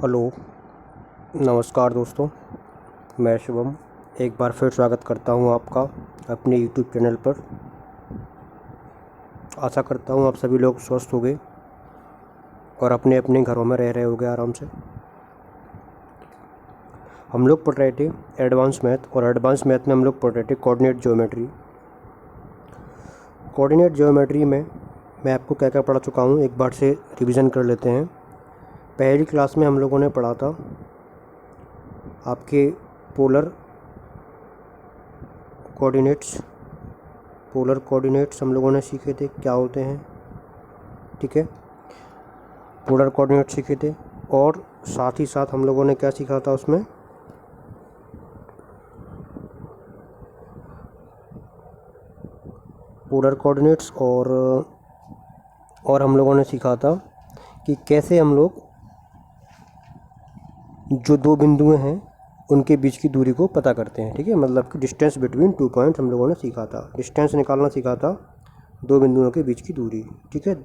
Hello, नमस्कार दोस्तों। मैं शुभम एक बार फिर स्वागत करता हूं आपका अपने यूट्यूब चैनल पर। आशा करता हूं आप सभी लोग स्वस्थ होंगे और अपने अपने घरों में रह रहे होंगे आराम से। हम लोग पढ़ रहे थे एडवांस मैथ, और एडवांस मैथ में हम लोग पढ़ रहे थे कोऑर्डिनेट ज्योमेट्री। कोऑर्डिनेट ज्योमेट्री में मैं आपको क्या क्या पढ़ा चुका हूं, एक बार से रिवीजन कर लेते हैं। पहली क्लास में हम लोगों ने पढ़ा था आपके पोलर कोऑर्डिनेट्स हम लोगों ने सीखे थे क्या होते हैं, ठीक है। पोलर कोऑर्डिनेट्स सीखे थे, और साथ ही साथ हम लोगों ने क्या सीखा था उसमें, पोलर कोऑर्डिनेट्स, और हम लोगों ने सीखा था कि कैसे हम लोग जो दो बिंदुएं हैं उनके बीच की दूरी को पता करते हैं, ठीक है। मतलब कि डिस्टेंस बिटवीन 2 पॉइंट्स हम लोगों ने सीखा था, डिस्टेंस निकालना सीखा था, दो बिंदुओं के बीच की दूरी, ठीक है।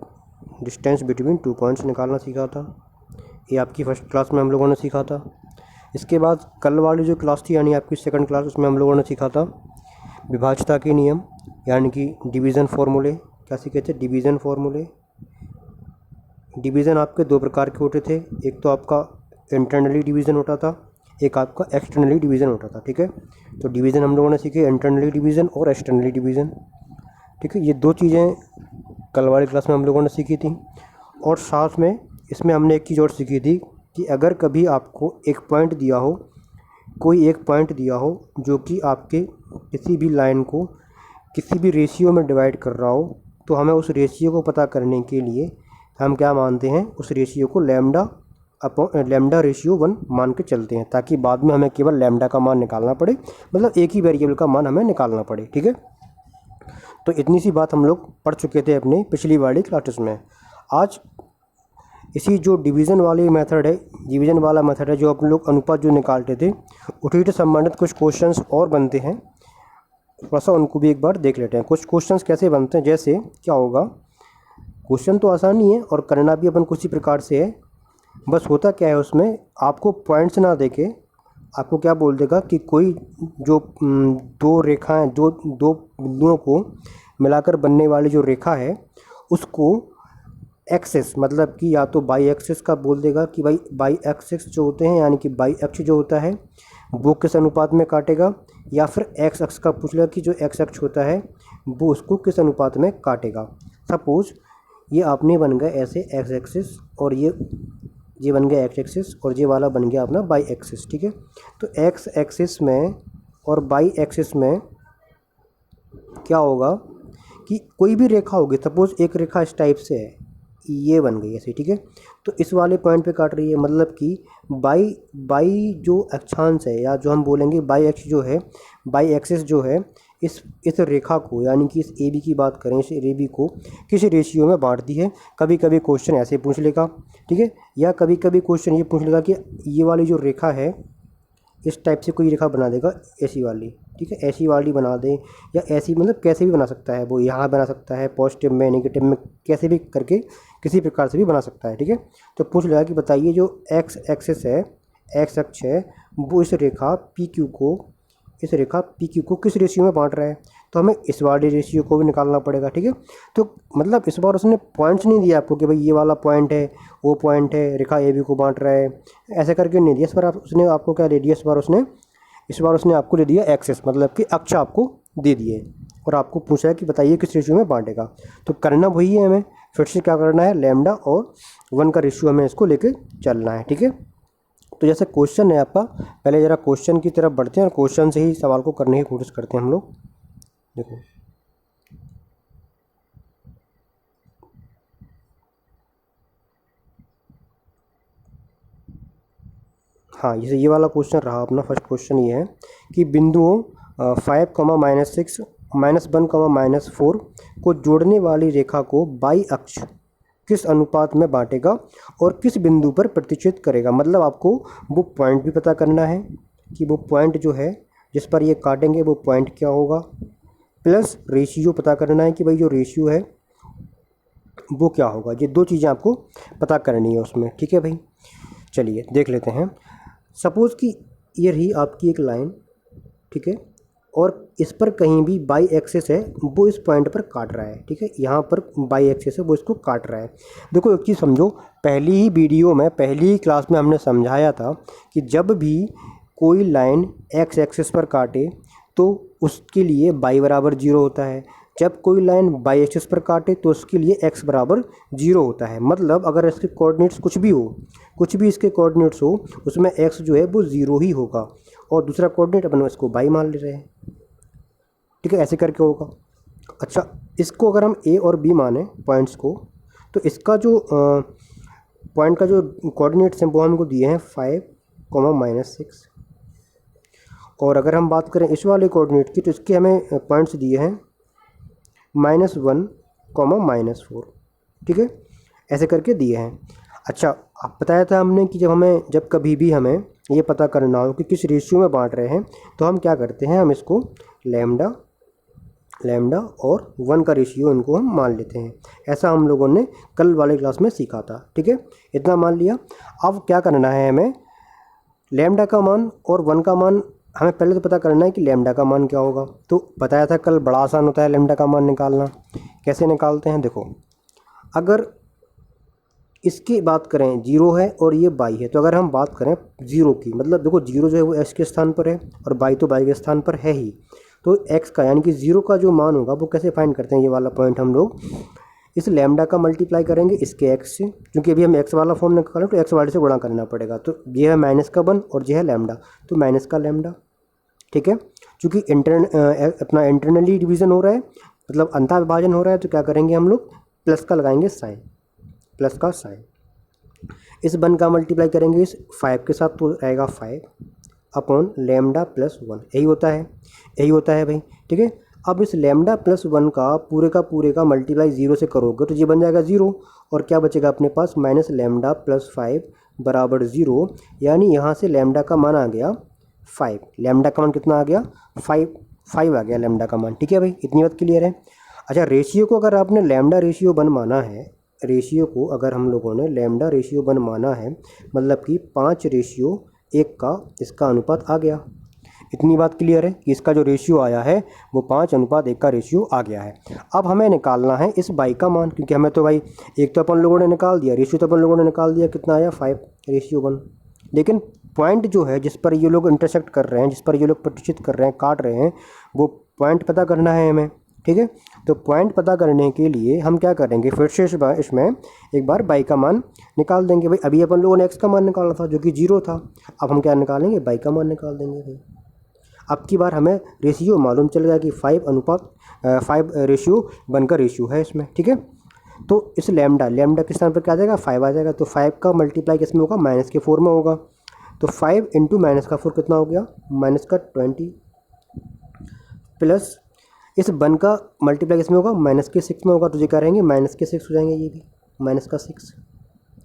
डिस्टेंस बिटवीन 2 पॉइंट्स निकालना सीखा था, ये आपकी फर्स्ट क्लास में हम लोगों ने सीखा था। इसके बाद कल वाली जो क्लास थी यानी आपकी सेकंड क्लास, उसमें हम लोगों ने सीखा था विभाज्यता के नियम, यानी कि डिवीज़न फार्मूले। क्या सीखे थे? डिवीज़न फार्मूले। डिवीज़न आपके दो प्रकार के होते थे, एक तो आपका इंटरनली डिवीज़न होता था, एक आपका एक्सटर्नली डिवीज़न होता था, ठीक है। तो डिवीज़न हम लोगों ने सीखे इंटरनली डिवीज़न और एक्सटर्नली डिवीज़न, ठीक है। ये दो चीज़ें कल वाली क्लास में हम लोगों ने सीखी थी। और साथ में इसमें हमने एक चीज़ और सीखी थी कि अगर कभी आपको एक पॉइंट दिया हो, कोई एक पॉइंट दिया हो जो कि आपके किसी भी लाइन को किसी भी रेशियो में डिवाइड कर रहा हो, तो हमें उस रेशियो को पता करने के लिए हम क्या मानते हैं, उस रेशियो को लैम्डा रेशियो 1 मान के चलते हैं, ताकि बाद में हमें केवल लैम्डा का मान निकालना पड़े, मतलब एक ही वेरिएबल का मान हमें निकालना पड़े, ठीक है। तो इतनी सी बात हम लोग पढ़ चुके थे अपनी पिछली वाली क्लासेस में। आज इसी जो डिवीज़न वाली मेथड है, डिवीज़न वाला मेथड है, जो अपन लोग अनुपात जो निकालते थे, उसी से संबंधित कुछ क्वेश्चंस और बनते हैं, थोड़ा सा उनको भी एक बार देख लेते हैं। कुछ क्वेश्चंस कैसे बनते हैं, जैसे क्या होगा, क्वेश्चन तो आसान ही है और करना भी अपन कुछ ही प्रकार से है। बस होता क्या है, उसमें आपको पॉइंट्स ना देके आपको क्या बोल देगा कि कोई जो दो रेखाएं, जो दो बिंदुओं को मिलाकर बनने वाली जो रेखा है, उसको एक्सेस, मतलब कि या तो बाई एक्सेस का बोल देगा कि भाई बाई एक्सेस जो होते हैं, यानी कि बाई अक्ष जो होता है वो किस अनुपात में काटेगा, या फिर एक्स अक्ष का पूछ लेगा कि जो एक्स अक्ष होता है वो उसको किस अनुपात में काटेगा। सपोज ये आपने बन गया ऐसे एक्स एक्सिस, और ये बन गया एक्स एक्सिस, और ये वाला बन गया अपना बाई एक्सिस, ठीक है। तो एक्स एक्सिस में और बाई एक्सिस में क्या होगा कि कोई भी रेखा होगी, सपोज एक रेखा इस टाइप से है, ये बन गई ऐसे, ठीक है। तो इस वाले पॉइंट पे काट रही है, मतलब कि बाई जो अक्षांश है, या जो हम बोलेंगे बाई अक्ष जो है, बाई एक्सिस जो है, इस रेखा को, यानी कि इस ए बी की बात करें, इस ए बी को किस रेशियो में बांटती है। कभी कभी क्वेश्चन ऐसे पूछ लेगा, ठीक है, या कभी कभी क्वेश्चन ये पूछ लेगा कि ये वाली जो रेखा है, इस टाइप से कोई रेखा बना देगा ऐसी वाली, ठीक है, ऐसी वाली बना दे, या ऐसी, मतलब कैसे भी बना सकता है, वो यहाँ बना सकता है, पॉजिटिव में, नेगेटिव में, कैसे भी करके किसी प्रकार से भी बना सकता है, ठीक है। तो पूछ लेगा कि बताइए जो एक्स एक्सिस है, एक्स अक्ष है, वो इस रेखा पी क्यू को किस रेशियो में बांट रहा है। तो हमें इस वाले रेशियो को भी निकालना पड़ेगा, ठीक है। तो मतलब इस बार उसने पॉइंट्स नहीं दिया आपको कि भाई ये वाला पॉइंट है, वो पॉइंट है, रेखा ए बी को बांट रहा है, ऐसे करके नहीं दिया। इस बार उसने आपको क्या दे दिया, इस बार उसने आपको दे दिया एक्सेस, मतलब कि अक्ष आपको दे दिए, और आपको पूछा है कि बताइए किस रेशियो में बांटेगा। तो करना वही है, हमें फिर से क्या करना है, लैम्डा और 1 का रेशियो हमें इसको लेके चलना है, ठीक है। तो जैसे क्वेश्चन है आपका, पहले ज़रा क्वेश्चन की तरफ बढ़ते हैं और क्वेश्चन से ही सवाल को करने की कोशिश करते हैं हम लोग। देखो, हाँ, जैसे ये वाला क्वेश्चन रहा अपना, फर्स्ट क्वेश्चन ये है कि बिंदुओं 5, -6, -1, -4 को जोड़ने वाली रेखा को बाई अक्ष किस अनुपात में बांटेगा और किस बिंदु पर प्रतिच्छेद करेगा। मतलब आपको वो पॉइंट भी पता करना है कि वो पॉइंट जो है जिस पर ये काटेंगे वो पॉइंट क्या होगा, प्लस रेशियो पता करना है कि भाई जो रेशियो है वो क्या होगा। ये दो चीज़ें आपको पता करनी है उसमें, ठीक है भाई। चलिए देख लेते हैं। सपोज़ कि ये रही आपकी एक लाइन, ठीक है, और इस पर कहीं भी बाई एक्सिस है, वो इस पॉइंट पर काट रहा है, ठीक है, यहाँ पर बाई एक्सिस है, वो इसको काट रहा है। देखो एक चीज़ समझो, पहली ही वीडियो में, पहली ही क्लास में हमने समझाया था कि जब भी कोई लाइन एक्स एक्सिस पर काटे तो उसके लिए बाई बराबर 0 होता है, जब कोई लाइन बाई एक्सिस पर काटे तो उसके लिए एक्स बराबर 0 होता है। मतलब अगर इसके कोऑर्डिनेट्स कुछ भी हो, कुछ भी इसके कोऑर्डिनेट्स हो, उसमें एक्स जो है वो 0 ही होगा, और दूसरा कोऑर्डिनेट अपन इसको बाई मान ले रहे हैं, ठीक है, ऐसे करके होगा। अच्छा, इसको अगर हम ए और बी माने पॉइंट्स को, तो इसका जो पॉइंट का जो कोऑर्डिनेट्स हैं वो हमको दिए हैं 5, -6, और अगर हम बात करें इस वाले कोऑर्डिनेट की तो इसके हमें पॉइंट्स दिए हैं -1, -4, ठीक है, ऐसे करके दिए हैं। अच्छा, अब बताया था हमने कि जब कभी भी हमें ये पता करना हो कि किस रेशियो में बांट रहे हैं तो हम क्या करते हैं, हम इसको लैम्डा और 1 का रेशियो इनको हम मान लेते हैं। ऐसा हम लोगों ने कल वाले क्लास में सीखा था, ठीक है, इतना मान लिया। अब क्या करना है, हमें लैम्डा का मान और 1 का मान हमें पहले तो पता करना है कि लैम्डा का मान क्या होगा। तो बताया था कल, बड़ा आसान होता है लैम्डा का मान निकालना। कैसे निकालते हैं, देखो, अगर इसकी बात करें 0 है और ये बाई है, तो अगर हम बात करें 0 की, मतलब देखो 0 जो है वो एक्स के स्थान पर है और बाई तो बाई के स्थान पर है ही, तो एक्स का यानी कि 0 का जो मान होगा वो कैसे फाइंड करते हैं, ये वाला पॉइंट हम लोग इस लैम्डा का मल्टीप्लाई करेंगे इसके एक्स से, क्योंकि अभी हम एक्स वाला फॉर्म निकालें तो एक्स वाले से गुणा करना पड़ेगा। तो ये है -1 और ये है लैम्डा, तो माइनस का लैम्डा, ठीक है। चूँकि अपना इंटरनली डिवीज़न हो रहा है, मतलब अंतर विभाजन हो रहा है, तो क्या करेंगे हम लोग, प्लस का लगाएंगे साइन, प्लस का साइन। इस 1 का मल्टीप्लाई करेंगे इस 5 के साथ, तो आएगा 5 लैम्डा प्लस 1, यही होता है भाई, ठीक है। अब इस लैम्डा प्लस 1 का पूरे का मल्टीप्लाई 0 से करोगे तो ये बन जाएगा 0, और क्या बचेगा अपने पास, माइनस लैम्डा प्लस 5 बराबर 0, यानी यहाँ से लैम्डा का मान आ गया 5। लैम्डा का मान कितना आ गया, 5 आ गया लैम्डा का मान, ठीक है भाई, इतनी बात क्लियर है। अच्छा, रेशियो को अगर आपने लैम्डा रेशियो 1 माना है, रेशियो को अगर हम लोगों ने लैम्डा रेशियो 1 माना है, मतलब कि 5:1 का इसका अनुपात आ गया। इतनी बात क्लियर है कि इसका जो रेशियो आया है वो 5:1 का रेशियो आ गया है। अब हमें निकालना है इस बाई का मान, क्योंकि हमें तो भाई एक तो अपन लोगों ने निकाल दिया, रेशियो तो अपन लोगों ने निकाल दिया, कितना आया 5:1, लेकिन पॉइंट जो है जिस पर ये लोग इंटरसेक्ट कर रहे हैं, जिस पर ये लोग प्रतिष्ठित कर रहे हैं, काट रहे हैं, वो पॉइंट पता करना है हमें, ठीक है। तो पॉइंट पता करने के लिए हम क्या करेंगे, फिर से इसमें एक बार बाई का मान निकाल देंगे। भाई अभी अपन लोगों ने एक्स का मान निकाला था जो कि 0 था, अब हम क्या निकालेंगे, बाई का मान निकाल देंगे भाई। अब की बार हमें रेशियो मालूम चल गया कि 5:1 का रेशियो है इसमें, ठीक है। तो इस लैम्डा के स्थान पर क्या आ जाएगा, 5 आ जाएगा, तो 5 का मल्टीप्लाई किस में होगा, -4 में होगा। तो 5 × -4 कितना हो गया, -20, प्लस इस 1 का मल्टीप्लाई किस में होगा, -6 में होगा, तो ये क्या रहेंगे, -6 हो जाएंगे, ये भी -6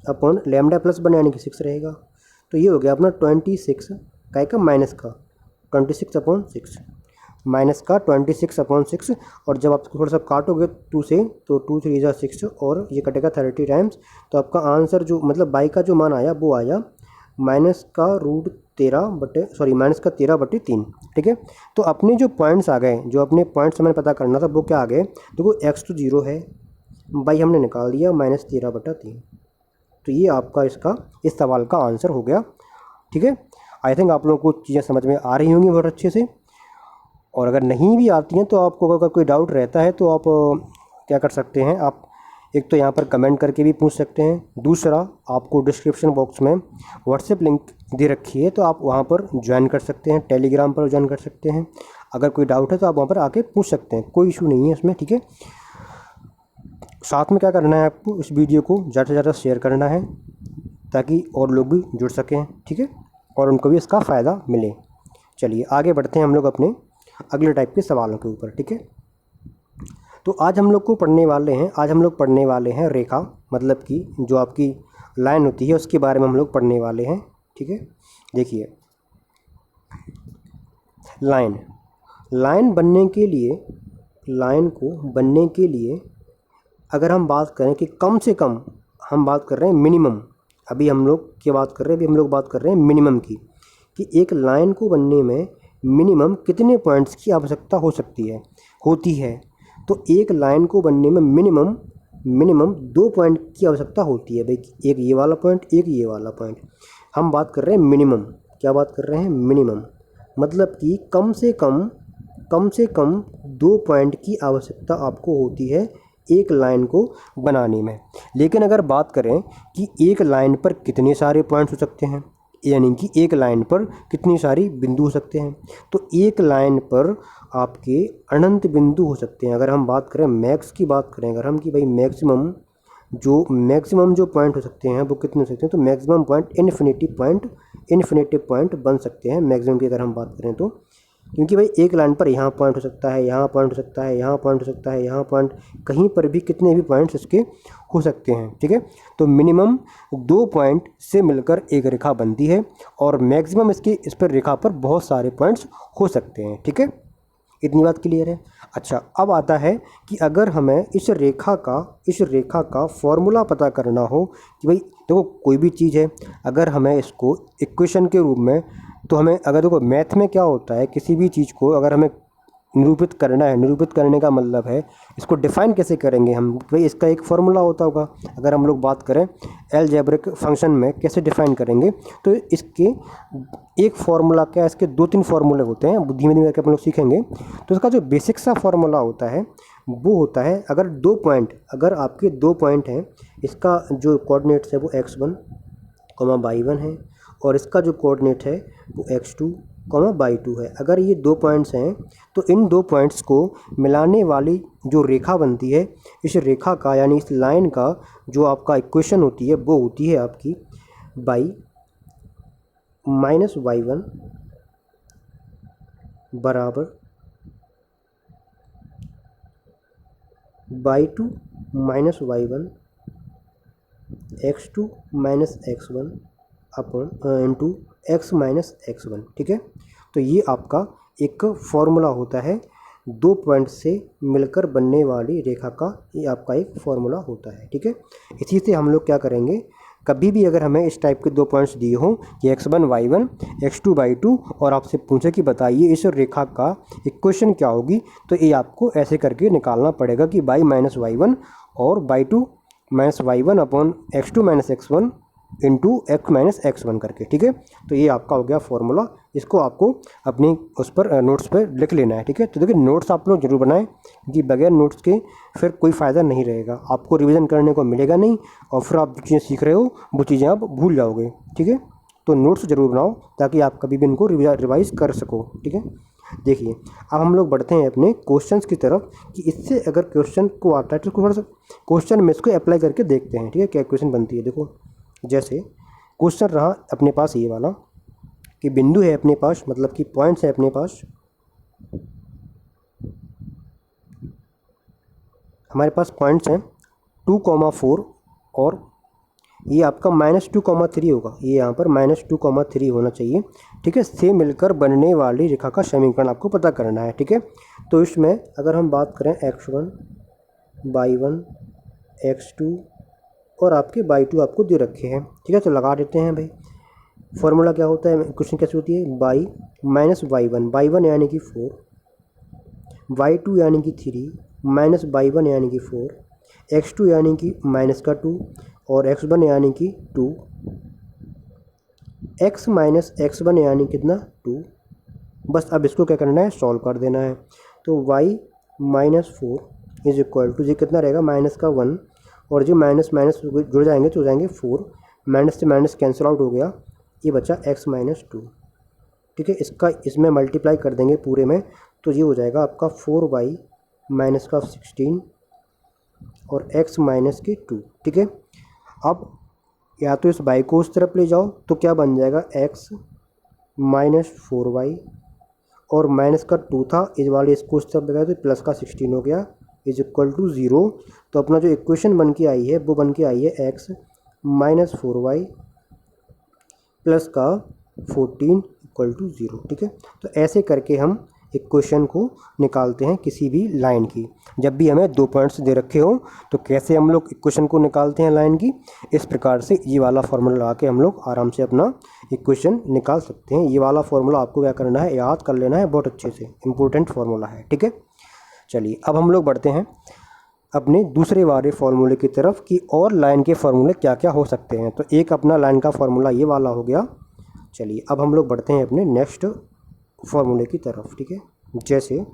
अपॉन लैम्डा प्लस 1 यानी कि 6 रहेगा। तो ये हो गया अपना 26 का माइनस का 26/6 माइनस का 26/6, और जब आप थोड़ा सा काटोगे 2 से तो 2 3 × 6 और ये कटेगा 30 टाइम्स, तो आपका आंसर जो मतलब बाई का जो मान आया वो आया -13/3, ठीक है। तो अपने जो पॉइंट्स आ गए, जो अपने पॉइंट्स हमें पता करना था वो क्या आ गए, देखो एक्स तो 0 है, बाई हमने निकाल दिया -13/3, तो ये आपका इसका इस सवाल का आंसर हो गया, ठीक है। आई थिंक आप लोगों को चीज़ें समझ में आ रही होंगी बहुत अच्छे से, और अगर नहीं भी आती हैं तो आपको अगर कोई डाउट रहता है तो आप क्या कर सकते हैं, आप एक तो यहाँ पर कमेंट करके भी पूछ सकते हैं, दूसरा आपको डिस्क्रिप्शन बॉक्स में व्हाट्सएप लिंक दे रखी है, तो आप वहाँ पर ज्वाइन कर सकते हैं, टेलीग्राम पर ज्वाइन कर सकते हैं। अगर कोई डाउट है तो आप वहाँ पर आके पूछ सकते हैं, कोई इशू नहीं है इसमें, ठीक है। साथ में क्या करना है, आपको इस वीडियो को ज़्यादा से ज़्यादा शेयर करना है ताकि और लोग भी जुड़ सकें, ठीक है, और उनको भी इसका फ़ायदा मिले। चलिए आगे बढ़ते हैं हम लोग अपने अगले टाइप के सवालों के ऊपर, ठीक है। तो आज हम लोग पढ़ने वाले हैं रेखा, मतलब कि जो आपकी लाइन होती है उसके बारे में हम लोग पढ़ने वाले हैं, ठीक है। देखिए, लाइन बनने के लिए अगर हम बात करें कि कम से कम, हम बात कर रहे हैं मिनिमम, अभी हम लोग क्या बात कर रहे हैं, अभी हम लोग बात कर रहे हैं मिनिमम की, कि एक लाइन को बनने में मिनिमम कितने पॉइंट्स की आवश्यकता हो सकती है, होती है। तो एक लाइन को बनने में मिनिमम मिनिमम 2 पॉइंट की आवश्यकता होती है भाई, एक ये वाला पॉइंट, एक ये वाला पॉइंट। हम बात कर रहे हैं मिनिमम, क्या बात कर रहे हैं, मिनिमम, मतलब कि कम से कम 2 पॉइंट की आवश्यकता आपको होती है एक लाइन को बनाने में। लेकिन अगर बात करें कि एक लाइन पर कितने सारे पॉइंट्स हो सकते हैं, यानी कि एक लाइन पर कितनी सारी बिंदु हो सकते हैं, तो एक लाइन पर आपके अनंत बिंदु हो सकते हैं। अगर हम बात करें मैक्स की बात करें अगर हम, कि भाई मैक्सिमम जो पॉइंट हो सकते हैं वो कितने हो सकते हैं, तो मैक्सिमम पॉइंट इन्फिनिटी पॉइंट बन सकते हैं मैक्सिमम की अगर हम बात करें तो। क्योंकि भाई एक लाइन पर यहाँ पॉइंट हो सकता है, यहाँ पॉइंट हो सकता है, यहाँ पॉइंट हो सकता है, यहाँ पॉइंट, कहीं पर भी कितने भी पॉइंट्स इसके हो सकते हैं, ठीक है। तो मिनिमम 2 पॉइंट से मिलकर एक रेखा बनती है और मैक्सिमम इस पर रेखा पर बहुत सारे पॉइंट्स हो सकते हैं, ठीक है। इतनी बात क्लियर है। अच्छा, अब आता है कि अगर हमें इस रेखा का फॉर्मूला पता करना हो, कि भाई देखो कोई भी चीज़ है, अगर हमें इसको इक्वेशन के रूप में, तो हमें अगर देखो मैथ में क्या होता है, किसी भी चीज़ को अगर हमें निरूपित करना है, निरूपित करने का मतलब है इसको डिफ़ाइन कैसे करेंगे हम, भाई इसका एक फार्मूला होता होगा। अगर हम लोग बात करें अलजेब्रिक फंक्शन में कैसे डिफ़ाइन करेंगे, तो इसके एक फार्मूला क्या है, इसके 2-3 फार्मूले होते हैं, धीमे धीमे करके हम लोग सीखेंगे। तो इसका जो बेसिक सा फार्मूला होता है वो होता है, अगर आपके 2 पॉइंट हैं, इसका जो कोऑर्डिनेट्स है वो x1, y1 है, और इसका जो कोऑर्डिनेट है वो x2, y2 है। अगर ये 2 पॉइंट्स हैं तो इन 2 पॉइंट्स को मिलाने वाली जो रेखा बनती है, इस रेखा का यानी इस लाइन का जो आपका इक्वेशन होती है वो होती है आपकी y माइनस y1 बराबर y2 minus y1 x2 minus x1 अपन इंटू x माइनस x1, ठीक है। तो ये आपका एक फॉर्मूला होता है, 2 पॉइंट से मिलकर बनने वाली रेखा का, ये आपका एक फॉर्मूला होता है, ठीक है। इसी से हम लोग क्या करेंगे, कभी भी अगर हमें इस टाइप के 2 पॉइंट्स दिए हों कि x1 y1 x2 y2 और आपसे पूछे कि बताइए इस रेखा का इक्वेशन क्या होगी, तो ये आपको ऐसे करके निकालना पड़ेगा कि y माइनस y1 और y2 minus y1 upon x2 minus x1 into x minus x1 करके, ठीक है। तो ये आपका हो गया फॉर्मूला, इसको आपको अपनी उस पर नोट्स पर लिख लेना है, ठीक है। तो देखिए नोट्स आप लोग जरूर बनाएं, क्योंकि बगैर नोट्स के फिर कोई फ़ायदा नहीं रहेगा, आपको रिवीजन करने को मिलेगा नहीं, और फिर आप जो चीज़ें सीख रहे हो वो चीज़ें आप भूल जाओगे, ठीक है। तो नोट्स ज़रूर बनाओ ताकि आप कभी भी इनको रिवाइज़ कर सको, ठीक है। देखिए अब हम लोग बढ़ते हैं अपने क्वेश्चंस की तरफ, कि इससे अगर क्वेश्चन को आता है तो थोड़ा सा क्वेश्चन में इसको अप्लाई करके देखते हैं, ठीक है, क्या क्वेश्चन बनती है। देखो जैसे क्वेश्चन रहा अपने पास ये वाला, कि बिंदु है अपने पास, मतलब कि पॉइंट्स है अपने पास, हमारे पास पॉइंट्स हैं 2,4 और ये आपका -2,3 होगा, ये यहाँ पर -2,3 होना चाहिए, ठीक है। से मिलकर बनने वाली रेखा का समीकरण आपको पता करना है, ठीक है। तो इसमें अगर हम बात करें x1 y1 x2 और आपके y2 आपको दे रखे हैं, ठीक है। तो लगा देते हैं भाई, फॉर्मूला क्या होता है, क्वेश्चन कैसे होती है, y माइनस y1 यानी कि 4, y2 यानी कि 3 माइनस y1 यानी कि 4, x2 यानी कि माइनस का 2 और x1 यानी कि 2, x माइनस x1 यानी कितना 2। बस अब इसको क्या करना है, सॉल्व कर देना है। तो y minus 4 is equal to, ये कितना रहेगा, माइनस का 1, और जो माइनस माइनस जुड़ जाएंगे तो हो जाएंगे 4, माइनस से माइनस कैंसिल आउट हो गया, ये बचा x माइनस 2, ठीक है। इसमें मल्टीप्लाई कर देंगे पूरे में, तो ये हो जाएगा आपका 4y माइनस का 16 और x माइनस के 2, ठीक है। अब या तो इस y को उस तरफ ले जाओ तो क्या बन जाएगा, x माइनस 4y और माइनस का 2 था, इस वाले इसको उस तरफ ले गया तो प्लस का 16 हो गया, इज इक्वल टू 0। तो अपना जो इक्वेशन बन के आई है वो बन के आई है x माइनस 4y प्लस का 14 इक्वल टू 0, ठीक है। तो ऐसे करके हम इक्वेशन को निकालते हैं किसी भी लाइन की। जब भी हमें 2 पॉइंट्स दे रखे हो तो कैसे हम लोग इक्वेशन को निकालते हैं लाइन की, इस प्रकार से ये वाला फार्मूला लगा के हम लोग आराम से अपना इक्वेशन निकाल सकते हैं। ये वाला फार्मूला आपको क्या करना है, याद कर लेना है बहुत अच्छे से, इंपॉर्टेंट फार्मूला है, ठीक है। चलिए अब हम लोग बढ़ते हैं अपने दूसरे वाले फार्मूले की तरफ कि और लाइन के फार्मूले क्या क्या हो सकते हैं। तो एक अपना लाइन का फार्मूला ये वाला हो गया। चलिए अब हम लोग बढ़ते हैं अपने नेक्स्ट फार्मूले की तरफ, ठीक है। जैसे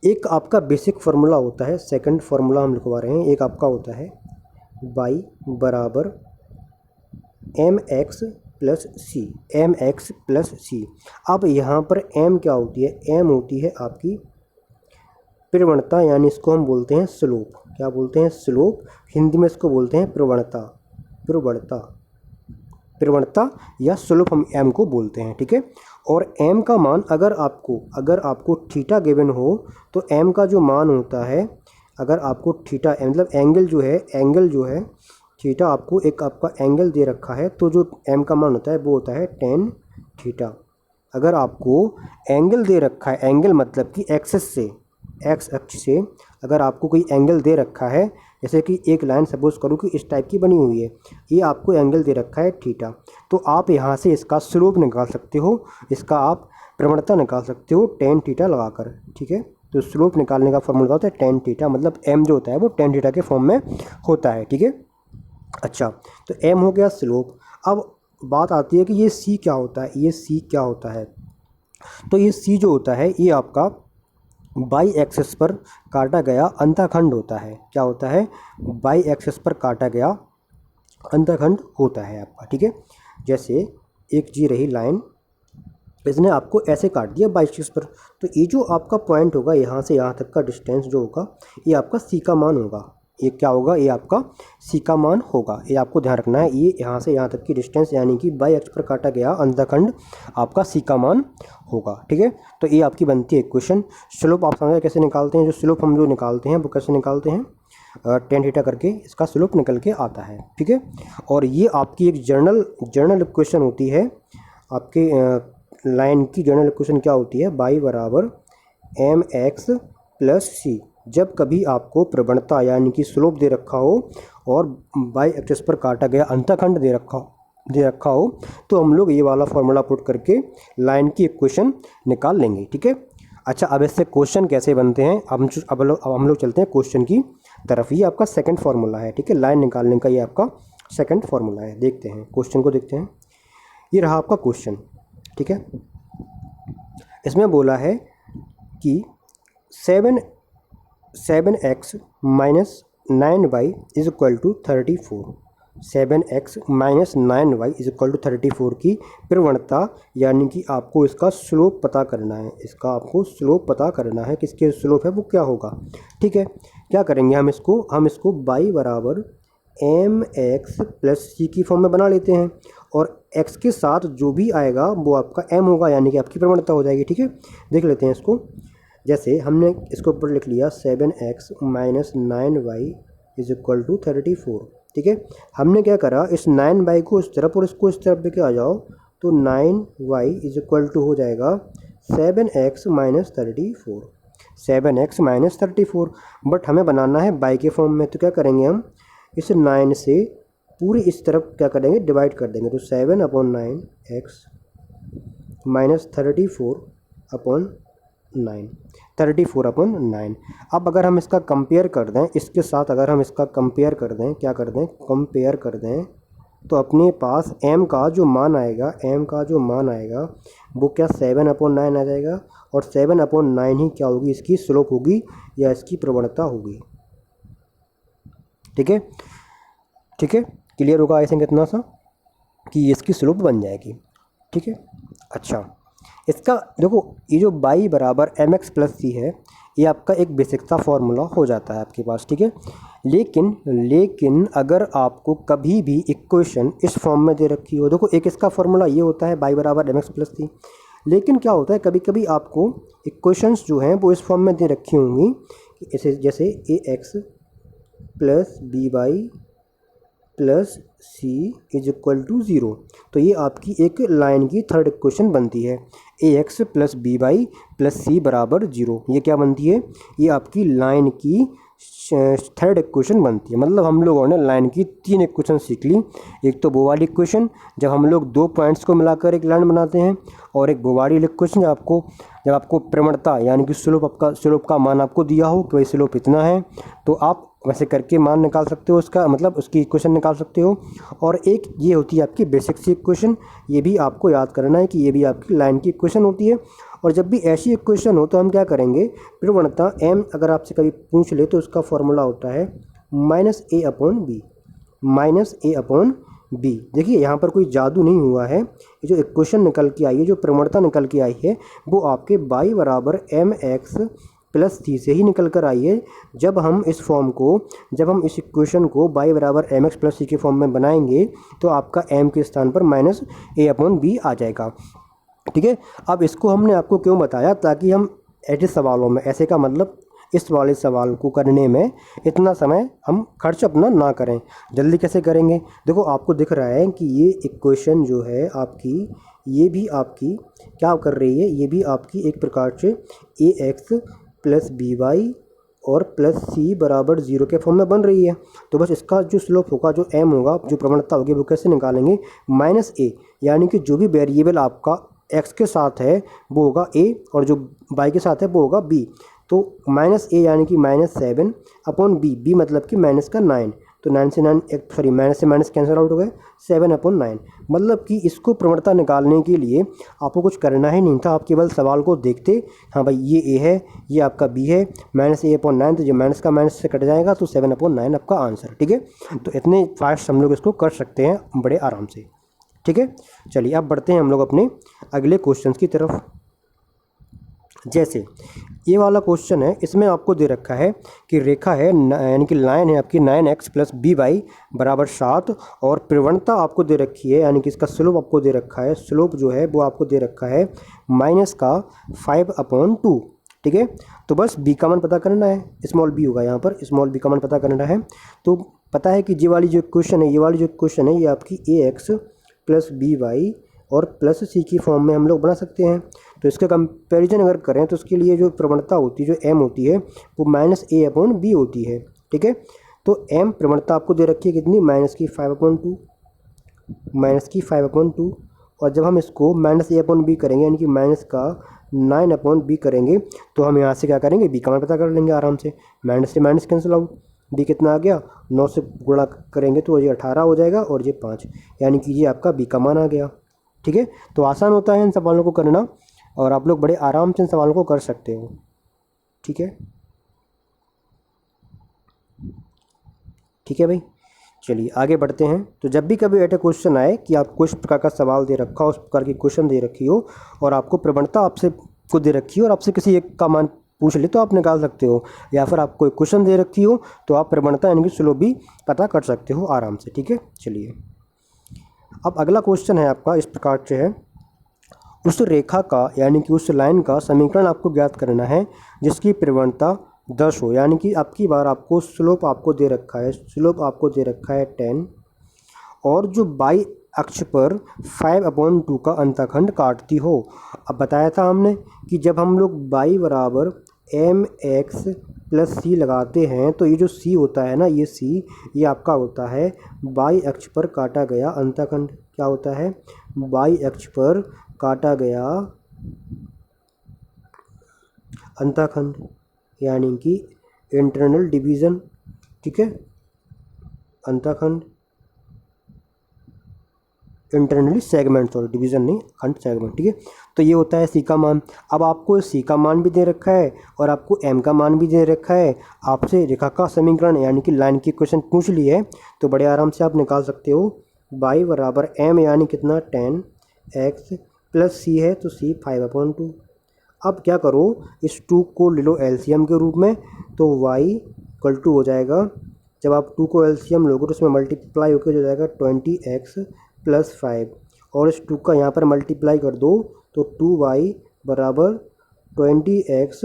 एक आपका बेसिक फार्मूला होता है, सेकंड फार्मूला हम लिखवा रहे हैं, एक आपका होता है y बराबर mx प्लस सी, mx प्लस सी। अब यहाँ पर m क्या होती है, m होती है आपकी प्रवणता, यानी इसको हम बोलते हैं स्लोप। क्या बोलते हैं, स्लोप। हिंदी में इसको बोलते हैं प्रवणता, प्रवणता, प्रवणता या स्लोप हम m को बोलते हैं, ठीक है। और m का मान अगर आपको थीटा गिवन हो तो m का जो मान होता है, अगर आपको थीटा मतलब एंगल जो है थीटा, आपको एक आपका एंगल दे रखा है तो जो m का मान होता है वो होता है tan थीटा। अगर आपको एंगल दे रखा है, एंगल मतलब कि एक्सिस से, एक्स अक्ष से अगर आपको कोई एंगल दे रखा है, जैसे कि एक लाइन सपोज करूँ कि इस टाइप की बनी हुई है, ये आपको एंगल दे रखा है थीटा, तो आप यहाँ से इसका स्लोप निकाल सकते हो, इसका आप प्रवणता निकाल सकते हो tan थीटा लगाकर, ठीक है। तो स्लोप निकालने का फॉर्मूला होता है tan थीटा, मतलब m जो होता है वो tan थीटा के फॉर्म में होता है, ठीक है। अच्छा, तो m हो गया स्लोप। अब बात आती है कि ये c क्या होता है, ये c क्या होता है। तो ये c जो होता है ये आपका बाई एक्सिस पर काटा गया अंतःखंड होता है। क्या होता है, बाई एक्सिस पर काटा गया अंतःखंड होता है आपका, ठीक है। जैसे एक जी रही लाइन, इसने आपको ऐसे काट दिया बाई एक्सिस पर, तो ये जो आपका पॉइंट होगा यहाँ से यहाँ तक का डिस्टेंस जो होगा ये आपका सी का मान होगा। ये क्या होगा, ये आपका सी का मान होगा। ये आपको ध्यान रखना है, ये यहाँ से यहाँ तक की डिस्टेंस यानी कि बाई एक्स पर काटा गया अंतःखंड आपका सी का मान होगा, ठीक है। तो ये आपकी बनती है इक्वेशन। स्लोप आप समझ कैसे निकालते हैं, जो स्लोप हम जो निकालते हैं वो कैसे निकालते हैं, tan थीटा करके इसका स्लोप निकल के आता है, ठीक है। और ये आपकी एक जर्नल इक्वेशन होती है, आपके लाइन की जर्नल इक्वेशन क्या होती है, y बराबर mx प्लस सी। जब कभी आपको प्रवणता यानी कि स्लोप दे रखा हो और बाई एक्सिस पर काटा गया अंतःखंड दे रखा हो तो हम लोग ये वाला फार्मूला पुट करके लाइन की इक्वेशन निकाल लेंगे, ठीक है। अच्छा, अब इससे क्वेश्चन कैसे बनते हैं, अब हम लोग चलते हैं क्वेश्चन की तरफ। ये आपका सेकंड फार्मूला है, ठीक है, लाइन निकालने का ये आपका सेकंड फार्मूला है। देखते हैं क्वेश्चन को, देखते हैं। ये रहा आपका क्वेश्चन, ठीक है। इसमें बोला है कि 7x minus 9y is equal to 34, 7x minus 9y is equal to 34 की प्रवणता, यानी कि आपको इसका स्लोप पता करना है, इसका आपको स्लोप पता करना है, किसके स्लोप है वो क्या होगा, ठीक है। क्या करेंगे हम इसको y बराबर mx प्लस सी की फॉर्म में बना लेते हैं, और x के साथ जो भी आएगा वो आपका m होगा, यानी कि आपकी प्रवणता हो जाएगी, ठीक है। देख लेते हैं इसको। जैसे हमने इसको ऊपर लिख लिया 7x minus 9y is equal to 34, ठीक है। हमने क्या करा, इस 9y को इस तरफ और इसको इस तरफ लेके आ जाओ, तो 9y इज इक्वल टू हो जाएगा 7x minus 34, 7x minus 34। But हमें बनाना है y के फॉर्म में, तो क्या करेंगे हम इस 9 से पूरी इस तरफ क्या करेंगे, डिवाइड कर देंगे, तो 7/9x माइनस 34/9, 34/9। अब अगर हम इसका कंपेयर कर दें इसके साथ, अगर हम इसका कंपेयर कर दें, क्या कर दें, कंपेयर कर दें, तो अपने पास m का जो मान आएगा वो क्या 7/9 आ जाएगा, और 7/9 ही क्या होगी, इसकी स्लोप होगी या इसकी प्रवणता होगी, ठीक है, ठीक है। क्लियर होगा ऐसे कितना सा कि इसकी स्लोप बन जाएगी, ठीक है। अच्छा, इसका देखो, ये जो y बराबर mx प्लस सी है, ये आपका एक बेसिक सा फॉर्मूला हो जाता है आपके पास, ठीक है। लेकिन अगर आपको कभी भी इक्वेशन इस फॉर्म में दे रखी हो, देखो एक इसका फॉर्मूला ये होता है y बराबर mx प्लस सी, लेकिन क्या होता है कभी कभी आपको इक्वेशंस जो हैं वो इस फॉर्म में दे रखी होंगी, जैसे ax plus by plus c is equal to 0। तो ये आपकी एक लाइन की थर्ड इक्वेशन बनती है, a x plus b y plus c बराबर 0। ये क्या बनती है? ये आपकी लाइन की थर्ड इक्वेशन बनती है। मतलब हम लोगों ने लाइन की 3 इक्वेशन सीख ली। एक तो वो वाली इक्वेशन जब हम लोग 2 पॉइंट्स को मिलाकर एक लाइन बनाते हैं, और एक वो वाली इक्वेशन जब आपको प्रवणता यानी कि स्लोप का मान आपको दिया हो कि भाई स्लोप इतना है, तो आप वैसे करके मान निकाल सकते हो, उसका मतलब उसकी इक्वेशन निकाल सकते हो। और एक ये होती है आपकी बेसिक सी इक्वेशन, ये भी आपको याद करना है कि ये भी आपकी लाइन की इक्वेशन होती है। और जब भी ऐसी इक्वेशन हो तो हम क्या करेंगे, प्रवणता m अगर आपसे कभी पूछ ले तो उसका फॉर्मूला होता है माइनस ए अपॉन बी, माइनस ए अपॉन बी। देखिए यहाँ पर कोई जादू नहीं हुआ है, ये जो इक्वेशन निकल के आई है, जो प्रवणता निकल के आई है, वो आपके y बराबर एम एक्स प्लस सी से ही निकल कर आई है। जब हम इस इक्वेशन को y बराबर एम एक्स प्लस सी के फॉर्म में बनाएंगे तो आपका m के स्थान पर माइनस ए अपॉन बी आ जाएगा। ठीक है, अब इसको हमने आपको क्यों बताया, ताकि हम ऐसे सवालों में, ऐसे का मतलब इस वाले सवाल को करने में इतना समय हम खर्च अपना ना करें। जल्दी कैसे करेंगे, देखो आपको दिख रहा है कि ये इक्वेशन जो है आपकी, ये भी आपकी क्या कर रही है, ये भी आपकी एक प्रकार से ए एक्स प्लस बी वाई और प्लस सी बराबर 0 के फॉर्म में बन रही है। तो बस इसका जो स्लोप होगा, जो m होगा, जो प्रवणता होगी, वो कैसे निकालेंगे, माइनस ए, यानी कि जो भी वेरिएबल आपका x के साथ है वो होगा a और जो y के साथ है वो होगा b। तो माइनस ए यानी कि माइनस 7 अपॉन बी मतलब कि माइनस का 9। तो 9 से 9 माइनस से माइनस कैंसिल आउट हो गए, 7 अपॉन 9। मतलब कि इसको प्रवणता निकालने के लिए आपको कुछ करना ही नहीं था, आप केवल सवाल को देखते, हाँ भाई ये ए है, ये आपका बी है, माइनस ए अपॉन 9, तो जो माइनस का माइनस से कट जाएगा, तो 7 अपॉन 9 आपका आंसर। ठीक है, तो इतने फास्ट हम लोग इसको कर सकते हैं बड़े आराम से। ठीक है, चलिए अब बढ़ते हैं हम लोग अपने अगले क्वेश्चन की तरफ। जैसे ये वाला क्वेश्चन है, इसमें आपको दे रखा है कि रेखा है यानी कि लाइन है आपकी 9x प्लस बी वाई बराबर 7, और प्रवणता आपको दे रखी है, यानी कि इसका स्लोप आपको दे रखा है, स्लोप जो है वो आपको दे रखा है माइनस का 5 अपॉन 2। ठीक है, तो बस b का मान पता करना है, स्मॉल b होगा यहाँ पर, स्मॉल b का मान पता करना है। तो पता है कि ये वाली जो इक्वेशन है, ये आपकी ए एक्स प्लस बी वाई और प्लस सी की फॉर्म में हम लोग बना सकते हैं। तो इसका कंपैरिजन अगर करें तो उसके लिए जो प्रवणता होती है, जो m होती है, वो माइनस ए अपॉन बी होती है। ठीक है, तो m प्रवणता आपको दे रखी है कितनी, माइनस की 5 अपॉन 2, माइनस की 5 अपॉन 2। और जब हम इसको माइनस ए अपॉन बी करेंगे, यानी कि माइनस का 9 अपॉन बी करेंगे, तो हम यहाँ से क्या करेंगे, बी का मान पता कर लेंगे आराम से। माइनस से माइनस कैंसिल आउट, बी कितना आ गया, 9 से गुणा करेंगे तो ये 18 हो जाएगा, और ये 5, यानी कि ये आपका बी का मान आ गया। ठीक है, तो आसान होता है इन सवालों को करना, और आप लोग बड़े आराम से इन सवालों को कर सकते हो। ठीक है, ठीक है भाई, चलिए आगे बढ़ते हैं। तो जब भी कभी ऐसा क्वेश्चन आए कि आपको इस प्रकार का सवाल दे रखा हो, उस प्रकार की क्वेश्चन दे रखी हो, और आपको प्रवणता आपसे को दे रखी हो, और आपसे किसी एक का मान पूछ ले तो आप निकाल सकते हो, या फिर आपको एक क्वेश्चन दे रखी हो तो आप प्रवणता यानी कि स्लोप भी पता कर सकते हो आराम से। ठीक है, चलिए अब अगला क्वेश्चन है आपका, इस प्रकार से है, उस रेखा का यानी कि उस लाइन का समीकरण आपको ज्ञात करना है जिसकी प्रवणता 10 हो। यानी कि आपकी बार आपको स्लोप आपको दे रखा है, स्लोप आपको दे रखा है 10, और जो बाई अक्ष पर 5 अपॉन 2 का अंतःखंड काटती हो। अब बताया था हमने कि जब हम लोग y बराबर एम एक्स प्लस सी लगाते हैं, तो ये जो c होता है ना, ये c, ये आपका होता है y अक्ष पर काटा गया अंतःखंड। क्या होता है, y अक्ष पर काटा गया अंतःखंड, यानी कि इंटरनल डिवीज़न। ठीक है, अंतःखंड, इंटरनली सेगमेंट, सॉरी डिवीज़न नहीं, खंड सेगमेंट। ठीक है, तो ये होता है सी का मान। अब आपको सी का मान भी दे रखा है और आपको एम का मान भी दे रखा है, आपसे रेखा का समीकरण यानी कि लाइन की क्वेश्चन पूछ ली है, तो बड़े आराम से आप निकाल सकते हो। y बराबर एम यानी कितना 10x प्लस सी है, तो सी 5 अपॉन 2। अब क्या करो, इस 2 को ले लो एलसीएम के रूप में, तो y इक्वल टू हो जाएगा, जब आप 2 को एलसीएम लोगे तो उसमें मल्टीप्लाई होकर हो जाएगा 20x प्लस 5, और इस 2 का यहाँ पर मल्टीप्लाई कर दो तो 2y बराबर 20x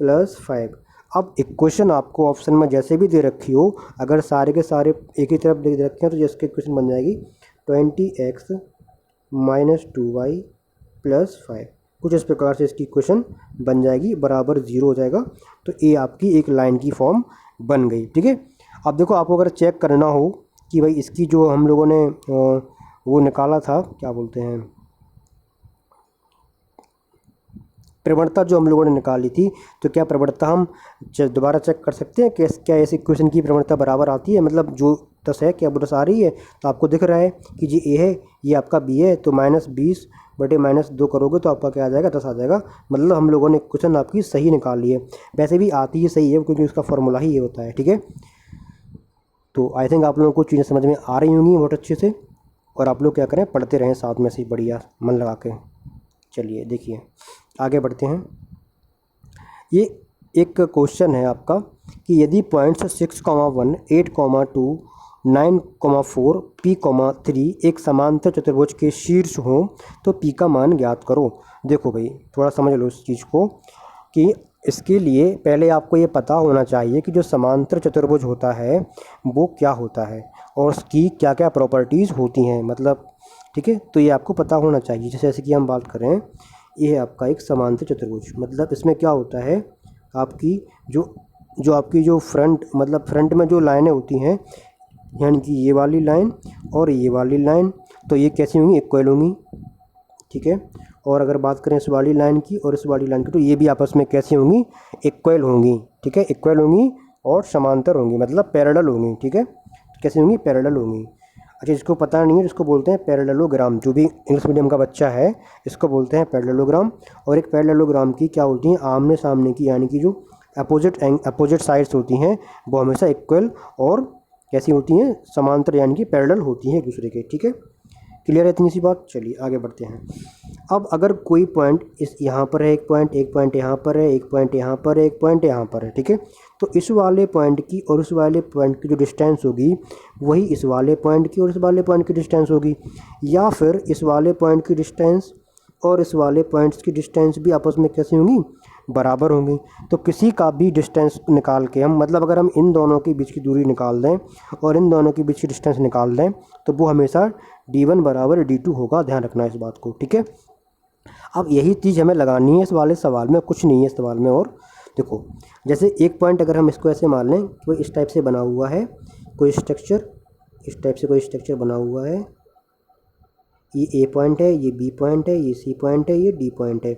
प्लस 5। अब इक्वेशन आपको ऑप्शन में जैसे भी दे रखी हो, अगर सारे के सारे एक ही तरफ दे रखे हैं तो जिसकी इक्वेशन बन जाएगी 20x माइनस 2y प्लस 5, कुछ इस प्रकार से इसकी इक्वेशन बन जाएगी, बराबर 0 हो जाएगा। तो ये आपकी एक लाइन की फॉर्म बन गई, ठीक है। अब देखो, आपको अगर चेक करना हो कि भाई इसकी जो हम लोगों ने वो निकाला था, क्या बोलते हैं, प्रवणता जो हम लोगों ने निकाली थी, तो क्या प्रवणता हम दोबारा चेक कर सकते हैं कि क्या इस इक्वेशन की प्रवणता बराबर आती है, मतलब जो 10 है क्या वो 10 आ रही है। तो आपको दिख रहा है कि जी ए है, ये आपका बी है, तो -20/-2 करोगे तो आपका क्या आ जाएगा, 10 आ जाएगा। मतलब हम लोगों ने इक्वेशन आपकी सही निकाल ली है। वैसे भी आती ही सही है क्योंकि उसका फॉर्मूला ही ये होता है, ठीक है। तो आई थिंक आप लोगों को चीज़ें समझ में आ रही होंगी बहुत अच्छे से, और आप लोग क्या करें, पढ़ते रहें साथ में से बढ़िया मन लगा के। चलिए देखिए आगे बढ़ते हैं। ये एक क्वेश्चन है आपका कि यदि पॉइंट्स 6,1, 8,2, 9,4, P,3 एक समांतर चतुर्भुज के शीर्ष हों तो P का मान ज्ञात करो। देखो भाई, थोड़ा समझ लो इस चीज़ को कि इसके लिए पहले आपको ये पता होना चाहिए कि जो समांतर चतुर्भुज होता है वो क्या होता है और उसकी क्या क्या प्रॉपर्टीज़ होती हैं, मतलब ठीक है। तो ये आपको पता होना चाहिए। जैसे कि हम बात करें, ये है आपका एक समांतर चतुर्भुज, मतलब इसमें क्या होता है, आपकी जो आपकी जो फ्रंट, मतलब फ्रंट में जो लाइनें होती हैं, यानी कि ये वाली लाइन और ये वाली लाइन, तो ये कैसी होंगी, इक्वल होंगी, ठीक है। और अगर बात करें इस वाली लाइन की और इस वाली लाइन की, तो ये भी आपस में कैसी होंगी, इक्वल होंगी, ठीक है। इक्वल होंगी और समांतर होंगी, मतलब पैरेलल होंगी, ठीक है। कैसी होंगी, पैरेलल होंगी। अच्छा, जिसको पता नहीं है, जिसको बोलते हैं पैरेललोग्राम, जो भी इंग्लिश मीडियम का बच्चा है इसको बोलते हैं पैरेललोग्राम। और एक पैरेललोग्राम की क्या होती हैं, आमने सामने की, यानी कि जो अपोजिट साइड्स होती हैं वो हमेशा इक्वल और कैसी होती हैं, समांतर, यानी कि पैरेलल होती हैं एक दूसरे के, ठीक है। क्लियर है इतनी सी बात। चलिए आगे बढ़ते हैं। अब अगर कोई पॉइंट इस यहाँ पर है, एक पॉइंट यहाँ पर है, एक पॉइंट यहाँ पर है, एक पॉइंट यहाँ पर है, ठीक है। तो इस वाले पॉइंट की और उस वाले पॉइंट की जो डिस्टेंस होगी वही इस वाले पॉइंट की और इस वाले पॉइंट की डिस्टेंस होगी, या फिर इस वाले पॉइंट की डिस्टेंस और इस वाले पॉइंट्स की डिस्टेंस भी आपस में कैसी होंगी, बराबर होंगी। तो किसी का भी डिस्टेंस निकाल के हम, मतलब अगर हम इन दोनों के बीच की दूरी निकाल दें और इन दोनों के बीच की डिस्टेंस निकाल दें, तो वो हमेशा d1 बराबर d2 होगा। ध्यान रखना इस बात को, ठीक है। अब यही चीज़ हमें लगानी है इस वाले सवाल में, कुछ नहीं है इस सवाल में। और देखो, जैसे एक पॉइंट अगर हम इसको ऐसे मान लें कि वो इस टाइप से बना हुआ है, कोई स्ट्रक्चर इस टाइप से कोई स्ट्रक्चर बना हुआ है, ये ए पॉइंट है, ये बी पॉइंट है, ये सी पॉइंट है, ये डी पॉइंट है।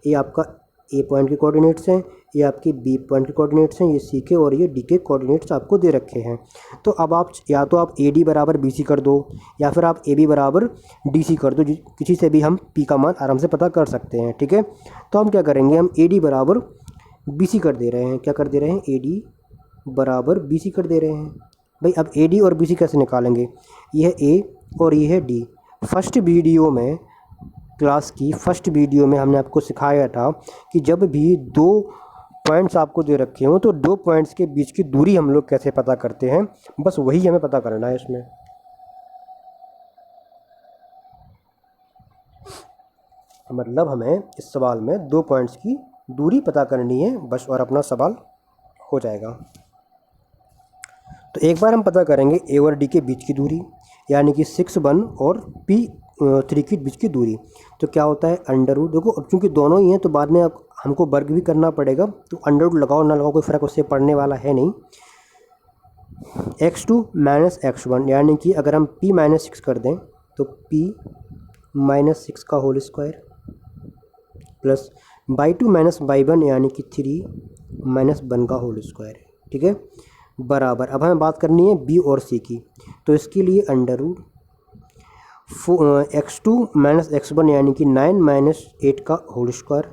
ये आपका ए पॉइंट के कोऑर्डिनेट्स हैं, ये आपके बी पॉइंट के कोऑर्डिनेट्स हैं, ये सी के और ये डी के कोऑर्डिनेट्स आपको दे रखे हैं। तो अब आप या तो आप ए डी बराबर बी सी कर दो, या फिर आप ए बी बराबर डी सी कर दो, किसी से भी हम पी का मान आराम से पता कर सकते हैं, ठीक है। तो हम क्या करेंगे, हम ए डी बराबर बी सी कर दे रहे हैं। क्या कर दे रहे हैं, ए डी बराबर बी सी कर दे रहे हैं। भाई अब ए डी और बी सी कैसे निकालेंगे, ये है ए और ये है डी। फर्स्ट वीडियो में, क्लास की फर्स्ट वीडियो में हमने आपको सिखाया था कि जब भी दो पॉइंट्स आपको दे रखे हों तो दो पॉइंट्स के बीच की दूरी हम लोग कैसे पता करते हैं, बस वही हमें पता करना है इसमें। मतलब हमें इस सवाल में दो पॉइंट्स की दूरी पता करनी है बस, और अपना सवाल हो जाएगा। तो एक बार हम पता करेंगे ए और डी के बीच की दूरी, यानी कि 6,1 और P3 के बीच की दूरी। तो क्या होता है, अंडर रूट। देखो अब चूँकि दोनों ही हैं तो बाद में अब हमको वर्ग भी करना पड़ेगा, तो अंडर रूट लगाओ ना लगाओ कोई फ़र्क उससे पड़ने वाला है नहीं। x2 माइनस x1, यानी कि अगर हम p माइनस 6 कर दें तो p माइनस 6 का whole square plus by 2 minus by 1, यानी कि 3 माइनस 1 का होल स्क्वायर, ठीक है, बराबर। अब हमें बात करनी है b और c की, तो इसके लिए under root x2 minus x1, यानी कि 9 माइनस 8 का whole square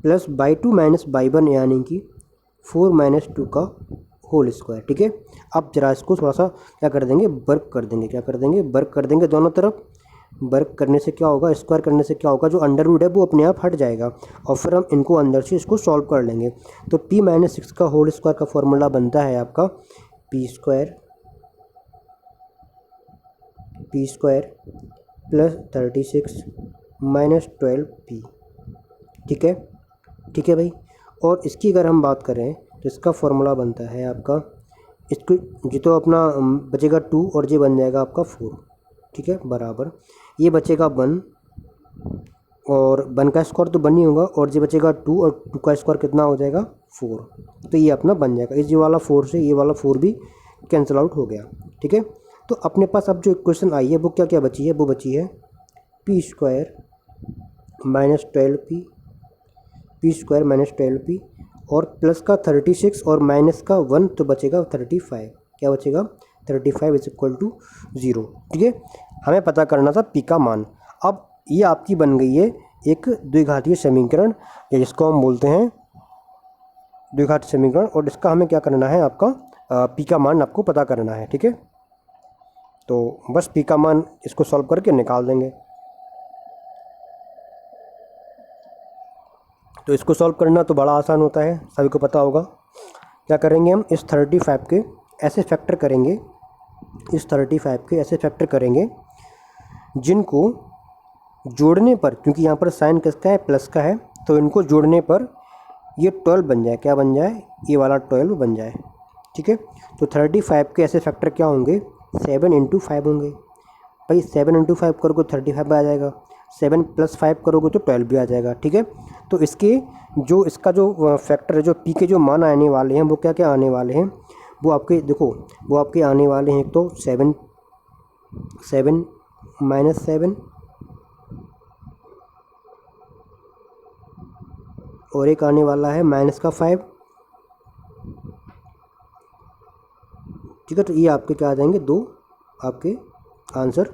plus by 2 minus by 1, यानी कि 4 माइनस 2 का होल स्क्वायर, ठीक है। अब जरा इसको थोड़ा सा क्या कर देंगे, वर्क कर देंगे। क्या कर देंगे, वर्क कर देंगे दोनों तरफ। वर्क करने से क्या होगा, स्क्वायर करने से क्या होगा, जो अंडर रूट है वो अपने आप हट जाएगा और फिर हम इनको अंदर से इसको सॉल्व कर लेंगे। तो p माइनस 6 का होल स्क्वायर का फॉर्मूला बनता है आपका P square plus 36 minus 12p, ठीक है भाई। और इसकी अगर हम बात करें तो इसका फॉर्मूला बनता है आपका, इसको जी तो अपना बचेगा 2 और ये बन जाएगा आपका 4, ठीक है, बराबर ये बचेगा 1 और 1 का स्क्वायर तो 1 ही होगा, और ये बचेगा 2 और 2 का स्क्वायर कितना हो जाएगा 4, तो ये अपना बन जाएगा। इस ये वाला 4 से ये वाला 4 भी कैंसिल आउट हो गया, ठीक है। तो अपने पास अब जो इक्वेशन आई है वो क्या क्या बची है, वो बची है P square minus 12p, P square minus 12p और प्लस का 36 और माइनस का 1 तो बचेगा 35। क्या बचेगा 35 इज इक्वल टू 0, ठीक है। हमें पता करना था पी का मान। अब ये आपकी बन गई है एक द्विघातीय समीकरण, या जिसको हम बोलते हैं द्विघातीय समीकरण, और इसका हमें क्या करना है, आपका पी का मान आपको पता करना है, ठीक है। तो बस पी का मान इसको सॉल्व करके निकाल देंगे। तो इसको सॉल्व करना तो बड़ा आसान होता है, सभी को पता होगा। क्या करेंगे हम, इस 35 के ऐसे फैक्टर करेंगे, इस 35 के ऐसे फैक्टर करेंगे जिनको जोड़ने पर, क्योंकि यहाँ पर साइन किसका है, प्लस का है, तो इनको जोड़ने पर ये 12 बन जाए। क्या बन जाए, ये वाला 12 बन जाए, ठीक है। तो 35 के ऐसे फैक्टर क्या होंगे, 7 × 5 होंगे भाई। 7 × 5 करोगे 35 आ जाएगा, 7 + 5 करोगे तो 12 भी आ जाएगा, ठीक है। तो इसके जो इसका जो फैक्टर है, जो पी के जो मान आने वाले हैं वो क्या क्या आने वाले हैं, वो आपके देखो, वो आपके आने वाले हैं, एक तो 7 -7 और एक आने वाला है -5, ठीक है। तो ये आपके क्या आ जाएंगे, 2 आपके आंसर।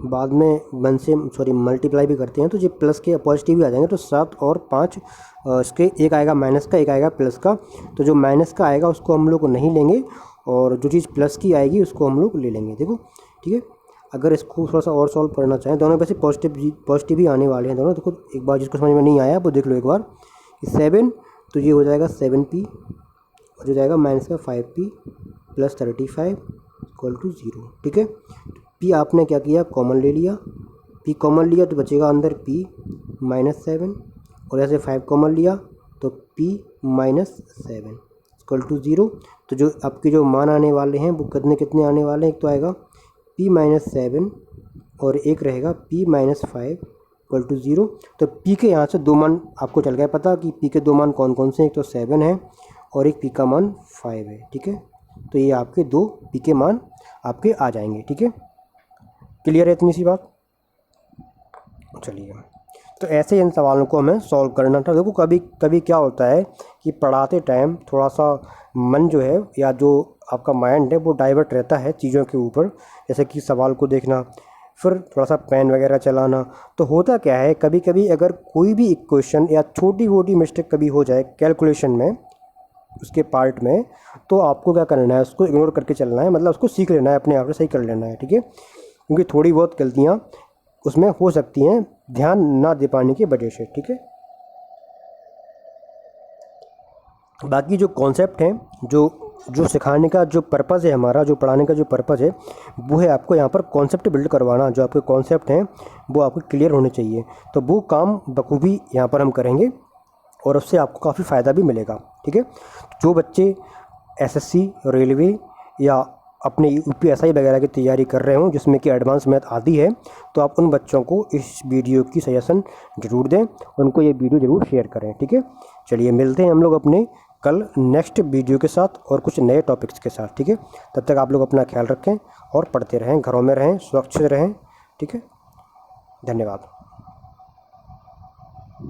बाद में 1 से मल्टीप्लाई भी करते हैं तो ये प्लस के पॉजिटिव भी आ जाएंगे। तो 7 और 5 इसके एक आएगा माइनस का, एक आएगा प्लस का। तो जो माइनस का आएगा उसको हम लोग नहीं लेंगे, और जो चीज़ प्लस की आएगी उसको हम लोग ले लेंगे, देखो, ठीक है। अगर इसको थोड़ा सा और सॉल्व करना चाहें, दोनों वैसे पॉजिटिव ही आने वाले हैं दोनों। देखो एक बार जिसको समझ में नहीं आया वो देख लो एक बार। 7 तो ये हो जाएगा 7p और हो जाएगा माइनस का 5p + 35 = 0, ठीक है। p आपने क्या किया, कॉमन ले लिया, p कॉमन लिया तो बचेगा अंदर p -7 और ऐसे 5 कॉमन लिया तो p -7 = 0। तो जो आपके जो मान आने वाले हैं वो कितने आने वाले हैं, एक तो आएगा p -7 और एक रहेगा p -5 = 0। तो p के यहाँ से 2 मान आपको चल गया पता कि p के 2 मान कौन कौन से हैं, एक तो 7 है और एक p का मान 5 है, ठीक है। तो ये आपके 2 p के मान आपके आ जाएंगे, ठीक है। क्लियर है इतनी सी बात। चलिए, तो ऐसे इन सवालों को हमें सॉल्व करना था। देखो कभी कभी क्या होता है कि पढ़ाते टाइम थोड़ा सा मन जो है या जो आपका माइंड है वो डाइवर्ट रहता है चीज़ों के ऊपर, जैसे कि सवाल को देखना, फिर थोड़ा सा पेन वगैरह चलाना। तो होता क्या है, कभी कभी अगर कोई भी इक्वेशन या छोटी मोटी मिस्टेक कभी हो जाए कैलकुलेशन में, उसके पार्ट में, तो आपको क्या करना है, उसको इग्नोर करके चलना है, मतलब उसको सीख लेना है, अपने आप से सही कर लेना है, ठीक है। क्योंकि थोड़ी बहुत गलतियाँ उसमें हो सकती हैं ध्यान ना दे पाने की वजह से, ठीक है। बाकी जो कॉन्सेप्ट हैं, जो सिखाने का जो पर्पज़ है हमारा, जो पढ़ाने का जो पर्पज़ है, वो है आपको यहाँ पर कॉन्सेप्ट बिल्ड करवाना। जो आपके कॉन्सेप्ट हैं वो आपको क्लियर होने चाहिए, तो वो काम बखूबी यहाँ पर हम करेंगे और उससे आपको काफ़ी फ़ायदा भी मिलेगा, ठीक है। जो बच्चे एसएससी, रेलवे या अपने यूपीएसआई वगैरह की तैयारी कर रहे हों जिसमें कि एडवांस मैथ आती है, तो आप उन बच्चों को इस वीडियो की सजेशन ज़रूर दें, उनको ये वीडियो ज़रूर शेयर करें, ठीक है। चलिए मिलते हैं हम लोग अपने कल नेक्स्ट वीडियो के साथ और कुछ नए टॉपिक्स के साथ, ठीक है। तब तक आप लोग अपना ख्याल रखें और पढ़ते रहें, घरों में रहें, सुरक्षित रहें, ठीक है। धन्यवाद।